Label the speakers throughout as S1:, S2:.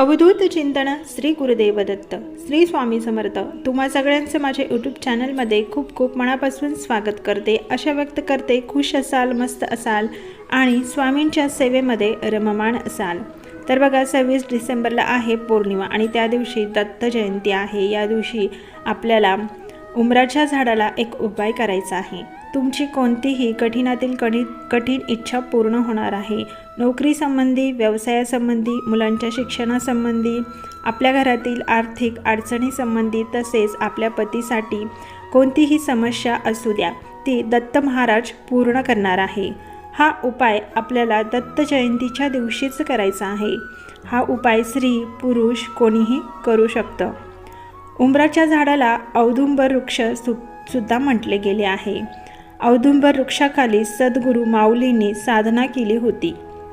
S1: अवधूत चिंतन श्री गुरुदेव दत्त श्री स्वामी समर्थ। तुम्हा सगळ्यांचं माझ्या यूट्यूब चॅनलमध्ये खूप खूप मनापासून स्वागत करते। आशा व्यक्त करते खुश असाल, मस्त असाल आणि स्वामींच्या सेवेमध्ये रममाण असाल। तर बघा 26 डिसेंबरला आहे पौर्णिमा आणि त्या दिवशी दत्त जयंती आहे। या दिवशी आपल्याला उंबराच्या झाडाला एक उपाय करायचा आहे। तुमची कोणतीही कठीणातील कठीण इच्छा पूर्ण होणार आहे। नोकरी संबंधी, व्यवसायासंबंधी, मुलांच्या शिक्षणासंबंधी, आपल्या घरातील आर्थिक अडचणी संबंधी, तसेच आपल्या पतीसाठी कोणतीही समस्या असू द्या, ती दत्त महाराज पूर्ण करणार आहे। हा उपाय आपल्याला दत्त जयंतीच्या दिवशीच करायचा आहे। हा उपाय स्त्री पुरुष कोणीही करू शकतं। उंबराच्या झाडाला औदुंबर वृक्ष सुद्धा म्हटले गेले आहे। औदुंबर वृक्षाखाली सद्गुरू माऊलींनी साधना केली होती।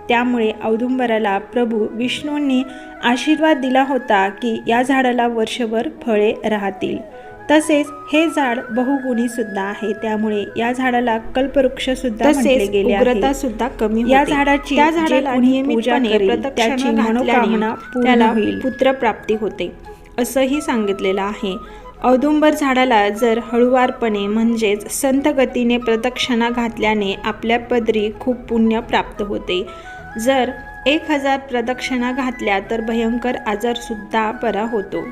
S1: त्यामुळे औदुंबराला प्रभू विष्णूंनी आशीर्वाद दिला होता की या झाडाला वर्षभर फळे राहतील। तसेच हे झाड बहुगुणी सुद्धा आहे, त्यामुळे या झाडाला कल्पवृक्ष सुद्धा म्हटले गेले आहे। उग्रता सुद्धा कमी होते। या झाडाची नियमितपणे त्याची मनोकामना पूर्ण होईल, पुत्रप्राप्ती होते असंही सांगितलेलं आहे। औदुंबर झाडाला जर हळुवारपणे म्हणजेच संत गतीने प्रदक्षिणा घातल्याने आपल्या पदरी खूप पुण्य प्राप्त होते। जर 1000 प्रदक्षिणा घातल्या तर भयंकर आजारसुद्धा बरा होतो।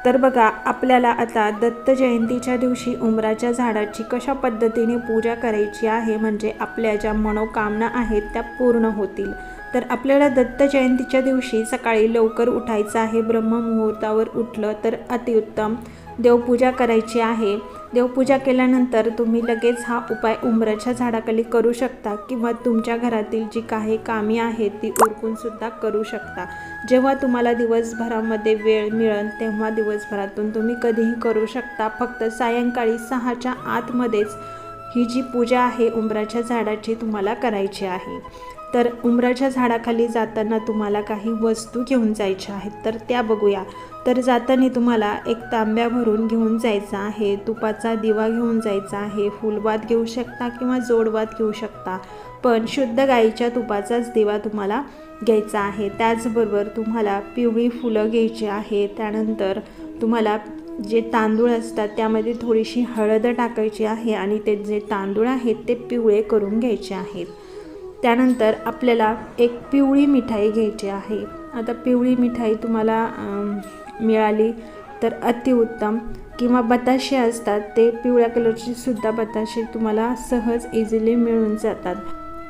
S1: तर बघा, आपल्याला आता दत्त जयंतीच्या दिवशी उंबराच्या झाडाची कशा पद्धतीने पूजा करायची आहे, म्हणजे आपल्या ज्या मनोकामना आहेत त्या पूर्ण होतील। तर आपल्याला दत्त जयंतीच्या दिवशी सकाळी लवकर उठायचं आहे। ब्रह्ममुहूर्तावर उठलं तर अतिउत्तम। देवपूजा करायची आहे। देवपूजा केल्यानंतर तुम्ही लगेच हा उपाय उंबराच्या झाडाखाली करू शकता किंवा तुमच्या घरातील जी काही कामे आहेत ती उरकून सुद्धा करू शकता। जेव्हा तुम्हाला दिवसभरामध्ये वेळ मिळेल तेव्हा दिवसभरातून तुम्ही कधीही करू शकता। फक्त सायंकाळी 6च्या आतमध्येच ही जी पूजा आहे उंबराच्या झाडाची तुम्हाला करायची आहे। तर उंबराच्या झाडाखाली जाताना तुम्हाला काही वस्तू घेऊन जायच्या आहेत, तर त्या बघूया। तर जाताना तुम्हाला एक तांब्या भरून घेऊन जायचा आहे, तुपाचा दिवा घेऊन जायचा आहे, फुलवात घेऊ शकता किंवा जोडवात घेऊ शकता, पण शुद्ध गाईच्या तुपाचाच दिवा तुम्हाला घ्यायचा आहे। त्याचबरोबर तुम्हाला पिवळी फुलं घ्यायची आहे। त्यानंतर तुम्हाला जे तांदूळ असतात त्यामध्ये थोडीशी हळद टाकायची आहे आणि ते जे तांदूळ आहेत ते पिवळे करून घ्यायचे आहेत। त्यानंतर आपल्याला एक पिवळी मिठाई घ्यायची आहे। आता पिवळी मिठाई तुम्हाला मिळाली तर अतिउत्तम, किंवा बताशे असतात ते पिवळ्या कलरची सुद्धा बताशे तुम्हाला सहज इझिली मिळून जातात।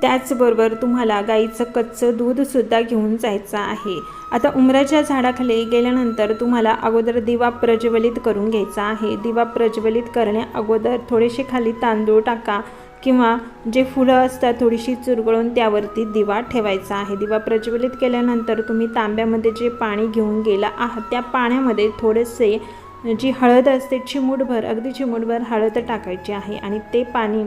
S1: त्याचबरोबर तुम्हाला गाईचं कच्चं दूधसुद्धा घेऊन जायचं आहे। आता उंबराच्या झाडाखाली गेल्यानंतर तुम्हाला अगोदर दिवा प्रज्वलित करून घ्यायचा आहे। दिवा प्रज्वलित करण्या अगोदर थोडेसे खाली तांदूळ टाका किंवा जे फुलं असतात थोडीशी चुरगळून त्यावरती दिवा ठेवायचा आहे। दिवा प्रज्वलित केल्यानंतर तुम्ही तांब्यामध्ये जे पाणी घेऊन गेला आहात त्या पाण्यामध्ये थोडेसे जी हळद असते चिमूटभर, अगदी चिमूटभर हळद टाकायची आहे आणि ते पाणी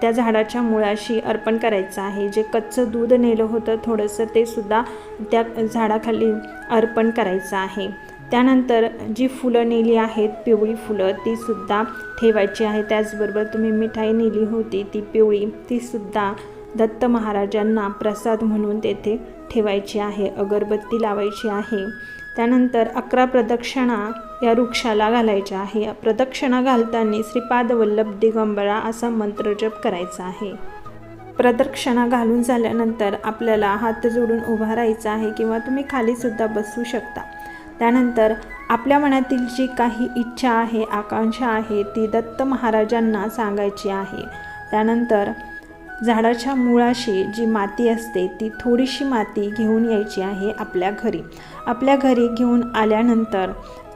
S1: त्या झाडाच्या मुळाशी अर्पण करायचं आहे। जे कच्चं दूध नेलं होतं थोडंसं ते सुद्धा त्या झाडाखाली अर्पण करायचं आहे। त्यानंतर जी फुलं नेली आहेत पिवळी फुलं ती सुद्धा ठेवायची आहे। त्याचबरोबर तुम्ही मिठाई नेली होती ती पिवळी ती सुद्धा दत्त महाराजांना प्रसाद म्हणून तेथे ठेवायची आहे। अगरबत्ती लावायची आहे। त्यानंतर 11 प्रदक्षिणा या वृक्षाला घालायच्या आहे। प्रदक्षिणा घालताना श्रीपाद वल्लभ दिगंबरा असा मंत्र जप करायचा आहे। प्रदक्षिणा घालून झाल्यानंतर आपल्याला हात जोडून उभा राहायचं आहे किंवा तुम्ही खाली सुद्धा बसू शकता। त्यानंतर आपल्या मनातील जी काही इच्छा आहे, आकांक्षा आहे ती दत्त महाराजांना सांगायची आहे। त्यानंतर झाडाच्या मुळाशी जी माती असते ती थोडीशी माती घेऊन यायची आहे आपल्या घरी। आपल्या घरी घेऊन आल्यानंतर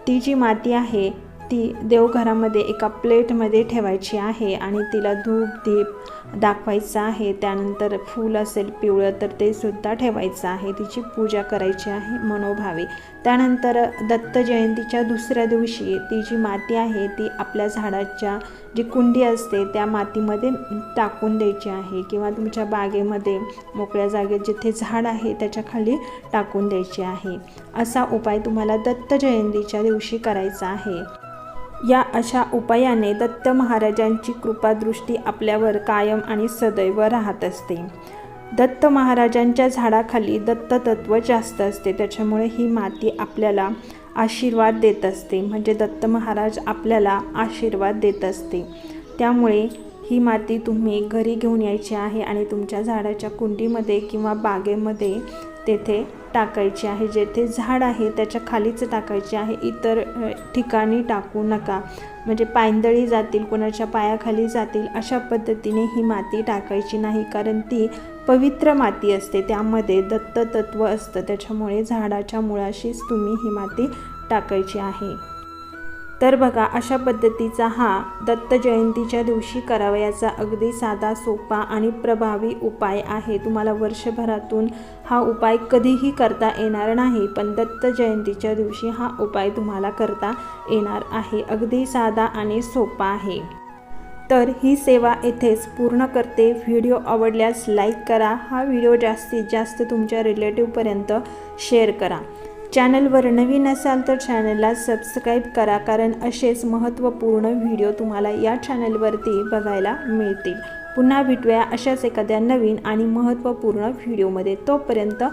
S1: ती जी माती आहे ती देवघरामध्ये एका प्लेटमध्ये ठेवायची आहे आणि तिला धूप दीप दाखवायचा आहे। त्यानंतर फूल असेल पिवळं तर ते सुद्धा ठेवायचं आहे। तिची पूजा करायची आहे मनोभावे। त्यानंतर दत्त जयंतीच्या दुसऱ्या दिवशी ती जी माती आहे ती आपल्या झाडाच्या जी कुंडी असते त्या मातीमध्ये टाकून द्यायची आहे किंवा तुमच्या बागेमध्ये मोकळ्या जागेत जिथे झाड आहे त्याच्या खाली टाकून द्यायची आहे। असा उपाय तुम्हाला दत्त जयंतीच्या दिवशी करायचा आहे। या अशा उपायाने दत्त महाराजांची कृपादृष्टी आपल्यावर कायम आणि सदैव राहत असते। दत्त महाराजांच्या झाडाखाली दत्त तत्व जास्त असते, त्याच्यामुळे ही माती आपल्याला आशीर्वाद देत असते, म्हणजे दत्त महाराज आपल्याला आशीर्वाद देत असते। त्यामुळे ही माती तुम्ही घरी घेऊन यायची आहे आणि तुमच्या झाडाच्या कुंडीमध्ये किंवा बागेमध्ये तेथे टाकायची आहे। जेथे झाड आहे त्याच्या खालीच टाकायची आहे, इतर ठिकाणी टाकू नका, म्हणजे पायंदळी जातील, कोणाच्या पायाखाली जातील अशा पद्धतीने ही माती टाकायची नाही, कारण ती पवित्र माती असते, त्यामध्ये दत्त तत्व असतं, त्याच्यामुळे झाडाच्या मुळाशीच तुम्ही ही माती टाकायची आहे। तर बघा, अशा पद्धतीचा हा दत्त जयंतीच्या दिवशी करावयाचा अगदी साधा, सोपा आणि प्रभावी उपाय आहे। तुम्हाला वर्षभरातून हा उपाय कधीही करता येणार नाही, पण दत्त जयंतीच्या दिवशी हा उपाय तुम्हाला करता येणार आहे। अगदी साधा आणि सोपा आहे। तर ही सेवा येथेच पूर्ण करते। व्हिडिओ आवडल्यास लाईक करा, हा व्हिडिओ जास्तीत जास्त तुमच्या रिलेटिव्हपर्यंत शेअर करा। चॅनलवर नवीन असाल तर चॅनलला सबस्क्राईब करा, कारण असेच महत्त्वपूर्ण व्हिडिओ तुम्हाला या चॅनलवरती बघायला मिळतील। पुन्हा भेटूया अशाच एखाद्या नवीन आणि महत्त्वपूर्ण व्हिडिओमध्ये। तोपर्यंत